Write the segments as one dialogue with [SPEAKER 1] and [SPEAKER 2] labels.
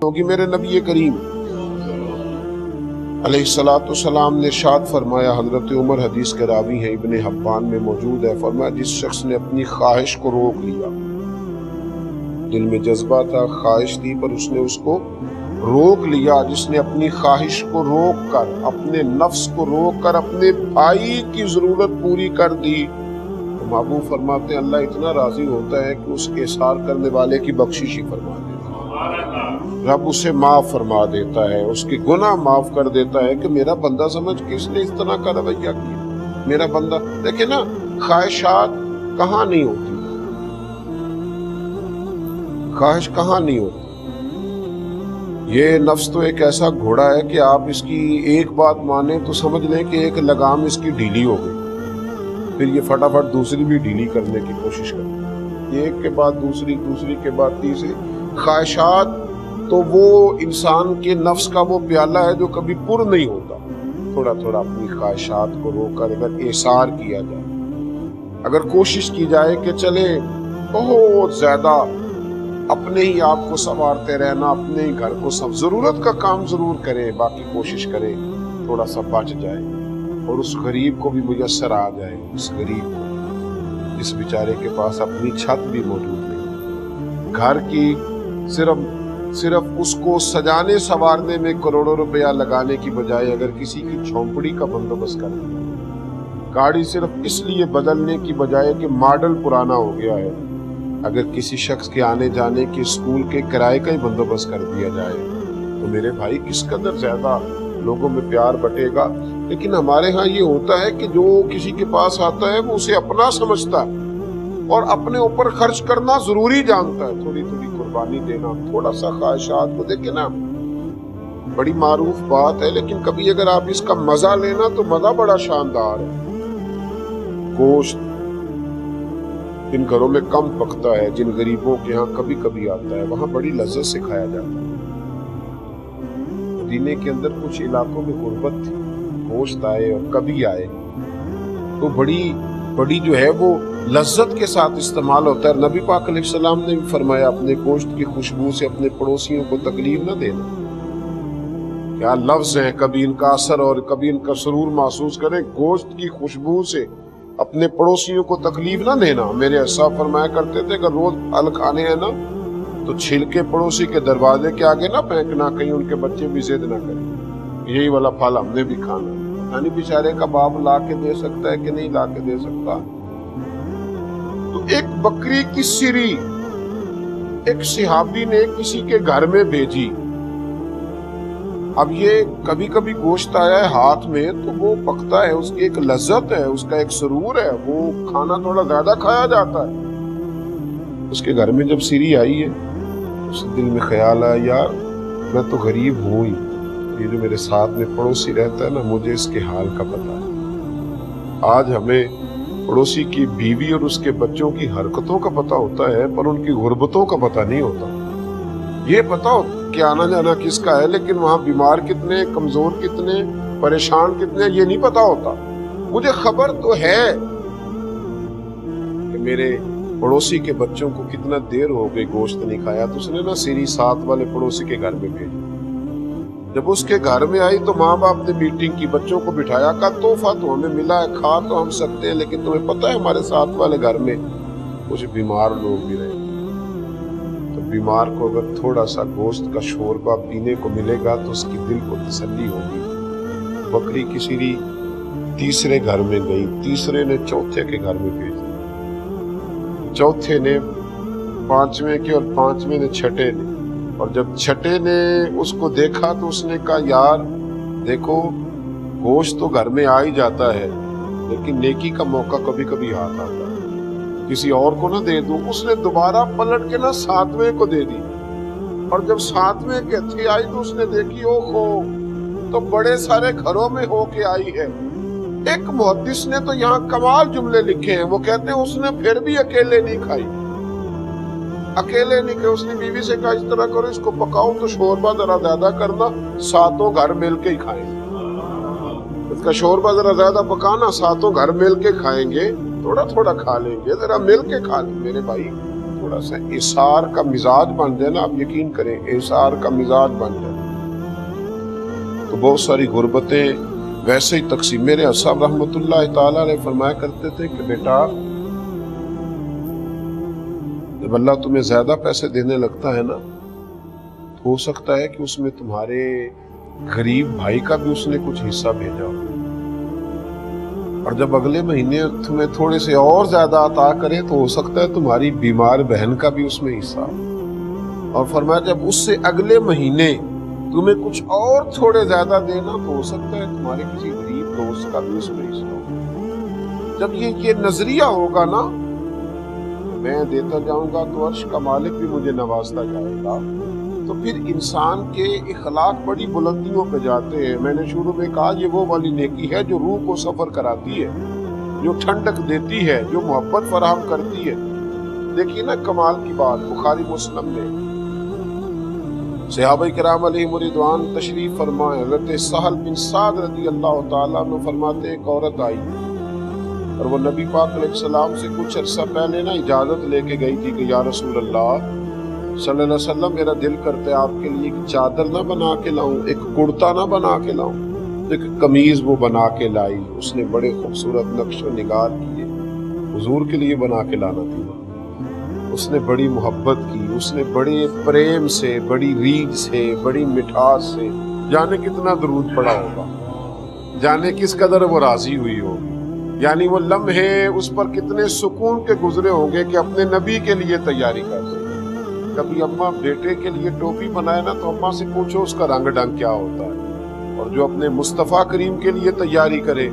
[SPEAKER 1] ہوگی۔ میرے نبی کریم علیہ السلام نے ارشاد فرمایا، حضرت عمر حدیث کے راوی ہیں، ابن حبان میں موجود ہے، فرمایا جس شخص نے اپنی خواہش کو روک لیا، دل میں جذبہ تھا، خواہش تھی، پر اس نے اس کو روک لیا، جس نے اپنی خواہش کو روک کر، اپنے نفس کو روک کر اپنے بھائی کی ضرورت پوری کر دی، تو محبوب فرماتے ہیں اللہ اتنا راضی ہوتا ہے کہ اس احسان کرنے والے کی بخشش ہی فرما دیتا ہے، رب اسے معاف فرما دیتا ہے، اس کے گناہ معاف کر دیتا ہے کہ میرا بندہ سمجھ کے اس نے اس طرح کا رویہ کیا، میرا بندہ۔ دیکھیں نا، خواہشات کہاں نہیں ہوتی، خواہش کہاں نہیں ہوتی۔ یہ نفس تو ایک ایسا گھوڑا ہے کہ آپ اس کی ایک بات مانیں تو سمجھ لیں کہ ایک لگام اس کی ڈھیلی ہو گئی، پھر یہ فٹافٹ دوسری بھی ڈھیلی کرنے کی کوشش کرتا ہے، ایک کے بعد دوسری، دوسری کے بعد تیسری۔ خواہشات تو وہ انسان کے نفس کا وہ پیالہ ہے جو کبھی پر نہیں ہوتا۔ تھوڑا تھوڑا اپنی خواہشات کو روک کر اگر ایثار کیا جائے، اگر کوشش کی جائے کہ چلے بہت زیادہ اپنے ہی آپ کو سنوارتے رہنا، اپنے ہی گھر کو سب ضرورت کا کام ضرور کریں، باقی کوشش کریں تھوڑا سا بچ جائے، اور اس غریب کو بھی میسر آ جائے، اس غریب کو جس بیچارے کے پاس اپنی چھت بھی موجود نہیں، گھر کی صرف اس کو سجانے سنوارنے میں کروڑوں روپیہ لگانے کی بجائے اگر کسی کی جھونپڑی کا بندوبست کر دیا، گاڑی صرف اس لیے بدلنے کی بجائے کہ ماڈل پرانا ہو گیا ہے، اگر کسی شخص کے آنے جانے کے اسکول کے کرائے کا ہی بندوبست کر دیا جائے تو میرے بھائی کس قدر زیادہ لوگوں میں پیار بٹے گا۔ لیکن ہمارے ہاں یہ ہوتا ہے کہ جو کسی کے پاس آتا ہے وہ اسے اپنا سمجھتا ہے اور اپنے اوپر خرچ کرنا ضروری جانتا ہے، تھوڑی تھوڑی قربانی دینا، تھوڑا سا خواہشات کو دیکھیں نا، بڑی معروف بات ہے، لیکن کبھی اگر آپ اس کا مزہ لینا تو مزہ بڑا شاندار ہے۔ گوشت جن گھروں میں کم پکتا ہے، جن غریبوں کے ہاں کبھی کبھی آتا ہے، وہاں بڑی لذت سے کھایا جاتا ہے۔ مدینے کے اندر کچھ علاقوں میں غربت تھی، گوشت آئے اور کبھی آئے تو بڑی جو ہے وہ لذت کے ساتھ استعمال ہوتا ہے۔ نبی پاک علیہ السلام نے بھی فرمایا اپنے گوشت کی خوشبو سے اپنے پڑوسیوں کو تکلیف نہ دینا۔ کیا لفظ ہیں، کبھی ان کا اثر اور کبھی ان کا سرور محسوس کریں۔ گوشت کی خوشبو سے اپنے پڑوسیوں کو تکلیف نہ دینا۔ میرے صاحب فرمایا کرتے تھے کہ روز پھل کھانے ہیں نا تو چھلکے پڑوسی کے دروازے کے آگے نہ پھینکنا، کہیں ان کے بچے بھی ضد نہ کریں یہی والا پھل ہم نے بھی کھانا۔ یعنی بیچارے کا باپ لا کے دے سکتا ہے کہ نہیں لا کے دے سکتا۔ تو ایک بکری کی سری ایک صحابی نے کسی کے گھر میں بھیجی۔ اب یہ کبھی کبھی گوشت آیا ہے ہاتھ میں تو وہ پکتا ہے، اس کی ایک لذت ہے، اس کا ایک سرور ہے، وہ کھانا تھوڑا زیادہ کھایا جاتا ہے۔ اس کے گھر میں جب سری آئی ہے اس دل میں خیال آیا، یار میں تو غریب ہوں ہی، یہ جو میرے ساتھ میں پڑوسی رہتا ہے نا، مجھے اس کے حال کا پتہ ہے۔ آج ہمیں پڑوسی کی بیوی اور اس کے بچوں کی حرکتوں کا پتہ ہوتا ہے، پر ان کی غربتوں کا پتہ نہیں ہوتا۔ یہ پتہ ہوتا کہ آنا جانا کس کا ہے، لیکن وہاں بیمار کتنے، کمزور کتنے، پریشان کتنے، یہ نہیں پتہ ہوتا۔ مجھے خبر تو ہے کہ میرے پڑوسی کے بچوں کو کتنا دیر ہو گئی گوشت نہیں کھایا، تو اس نے نا سری ساتھ والے پڑوسی کے گھر میں بھیجی۔ جب اس کے گھر میں آئی تو ماں باپ نے میٹنگ کی، بچوں کو بٹھایا، کہا تحفہ تو ہمیں ملا ہے، کھا تو ہم سکتے ہیں، لیکن تمہیں پتہ ہے ہمارے ساتھ والے گھر میں کچھ بیمار لوگ بھی رہے، تو بیمار کو اگر تھوڑا سا گوشت کا شوربہ پینے کو ملے گا تو اس کی دل کو تسلی ہوگی۔ بکری کی سری تیسرے گھر میں گئی، تیسرے نے چوتھے کے گھر میں بھیج دی، چوتھے نے پانچویں کے، اور پانچویں نے چھٹے نے، اور جب چھٹے نے اس کو دیکھا تو اس نے کہا یار دیکھو گوشت تو گھر میں آ ہی جاتا ہے، لیکن نیکی کا موقع کبھی کبھی ہاتھ آتا ہے، کسی اور کو نہ دے دوں۔ اس نے دوبارہ پلٹ کے نہ ساتویں کو دے دی، اور جب ساتویں کے تھی آئی تو اس نے دیکھی اوہو تو بڑے سارے گھروں میں ہو کے آئی ہے۔ ایک محدث نے تو یہاں کمال جملے لکھے ہیں، وہ کہتے ہیں اس نے پھر بھی اکیلے نہیں کھائی، اکیلے نہیں کہ اس نے بیوی سے کہا اس طرح کرو، اس کو پکاؤ تو شوربہ ذرا زیادہ کرنا، ساتوں گھر مل کے ہی کھائیں گے، اس کا شوربہ ذرا زیادہ پکانا، ساتوں گھر مل کے کھائیں گے، تھوڑا تھوڑا کھا لیں گے، ذرا مل کے کھا لیں۔ میرے بھائی تھوڑا سا اثار کا مزاج بن جائے نا، آپ یقین کریں اثار کا مزاج بن جائے تو بہت ساری غربتیں ویسے ہی تقسیم۔ میرے صاحب رحمۃ اللہ تعالیٰ علیہ فرمایا کرتے تھے کہ بیٹا جب اللہ تمہیں زیادہ پیسے دینے لگتا ہے نا، ہو سکتا ہے کہ اس میں تمہارے غریب بھائی کا بھی اس نے کچھ حصہ بھیجا ہو، اور جب اگلے مہینے تمہیں تھوڑے سے اور زیادہ عطا کرے تو ہو سکتا ہے تمہاری بیمار بہن کا بھی اس میں حصہ ہو، اور فرمایا جب اس سے اگلے مہینے تمہیں کچھ اور تھوڑے زیادہ دینا تو ہو سکتا ہے تمہارے کسی غریب دوست کا بھی اس میں حصہ ہو۔ جب یہ نظریہ ہوگا نا، میں دیتا جاؤں گا تو عرش کا مالک بھی مجھے نوازتا جائے گا، تو پھر انسان کے اخلاق بڑی بلندیوں پہ جاتے ہیں۔ میں نے شروع میں کہا یہ وہ والی نیکی ہے جو روح کو سفر کراتی ہے، جو ٹھنڈک دیتی ہے، جو محبت فراہم کرتی ہے۔ دیکھیے نا کمال کی بات، بخاری مسلم میں صحابہ کرام علیہم رضوان تشریف فرمائے، حضرت سہل بن سعد رضی اللہ تعالیٰ عنہ فرماتے ایک عورت آئی اور وہ نبی پاک علیہ السلام سے کچھ عرصہ پہلے نا اجازت لے کے گئی تھی کہ یا رسول اللہ صلی اللہ علیہ وسلم میرا دل کرتا ہے آپ کے لیے ایک چادر نہ بنا کے لاؤں، ایک کرتا نہ بنا کے لاؤں، ایک قمیض وہ بنا کے لائی۔ اس نے بڑے خوبصورت نقش و نگار کیے، حضور کے لیے بنا کے لانا تھی، اس نے بڑی محبت کی، اس نے بڑے پریم سے، بڑی ریجھ سے، بڑی مٹھاس سے، جانے کتنا درود پڑا ہوگا، جانے کس قدر وہ راضی ہوئی ہوگی، یعنی وہ لمحے اس پر کتنے سکون کے گزرے ہوں گے کہ اپنے نبی کے لیے تیاری کر رہے۔ کبھی اماں بیٹے کے لیے ٹوپی بنائے نا تو اماں سے پوچھو اس کا رنگ ڈنگ کیا ہوتا ہے، اور جو اپنے مصطفیٰ کریم کے لیے تیاری کرے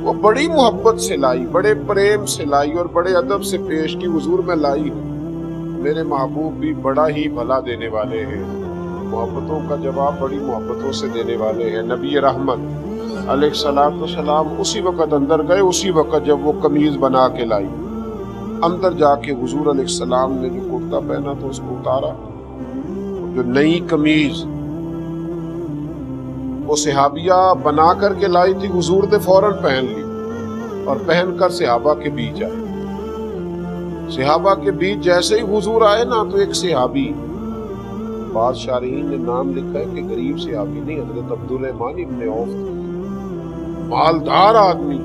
[SPEAKER 1] وہ بڑی محبت سے لائی، بڑے پریم سے لائی اور بڑے ادب سے پیش کی، حضور میں لائی ہوں۔ میرے محبوب بھی بڑا ہی بھلا دینے والے ہیں، محبتوں کا جواب بڑی محبتوں سے دینے والے ہیں۔ نبی رحمت علیہ الصلوۃ والسلام اسی وقت اندر گئے، اسی وقت جب وہ قمیض بنا کے لائی، اندر جا کے حضور علیہ السلام نے جو کرتا پہنا تو اس کو اتارا، جو نئی قمیض وہ صحابیہ بنا کر کے لائی تھی حضور نے فوراً پہن لی اور پہن کر صحابہ کے بیچ آئے۔ صحابہ کے بیچ جیسے ہی حضور آئے نا تو ایک صحابی، بعض شارحین نے نام لکھا ہے کہ غریب صحابی نہیں، حضرت عبدالرحمن ابن عوف تھے، مالدار آدمی،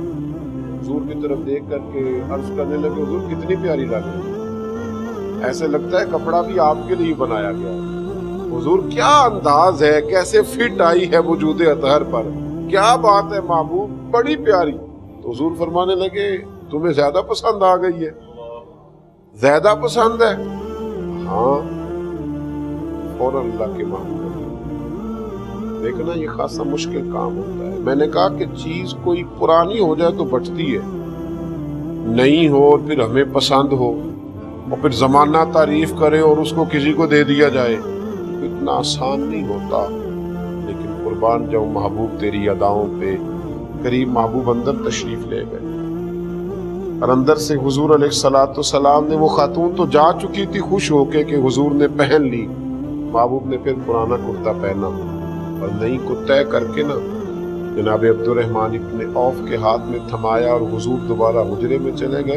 [SPEAKER 1] حضور کی طرف دیکھ کر کے عرض کرنے لگے حضور کتنی پیاری لگ رہی ہے، ایسے لگتا ہے کپڑا بھی آپ کے لیے بنایا گیا ہے، حضور کیا انداز ہے، کیسے فٹ آئی ہے وجود اطہر پر، کیا بات ہے محبوب، بڑی پیاری۔ تو حضور فرمانے لگے تمہیں زیادہ پسند آ گئی ہے، زیادہ پسند ہے؟ ہاں، فوراً اللہ کے محبوب، دیکھنا یہ خاصا مشکل کام ہوتا ہے۔ میں نے کہا کہ چیز کوئی پرانی ہو جائے تو بچتی ہے، نئی ہو اور پھر ہمیں پسند ہو اور پھر زمانہ تعریف کرے اور اس کو کسی کو دے دیا جائے، اتنا آسان نہیں ہوتا۔ لیکن قربان جاؤں محبوب تیری اداؤں پہ، قریب محبوب اندر تشریف لے گئے اور اندر سے حضور علیہ الصلوۃ والسلام نے، وہ خاتون تو جا چکی تھی خوش ہو کے کہ حضور نے پہن لی، محبوب نے پھر پرانا کرتا پہنا اور نئی کو طے کر کے نا جناب عبدالرحمن ابن عوف کے ہاتھ میں تھمایا اور حضور دوبارہ حجرے میں چلے گئے۔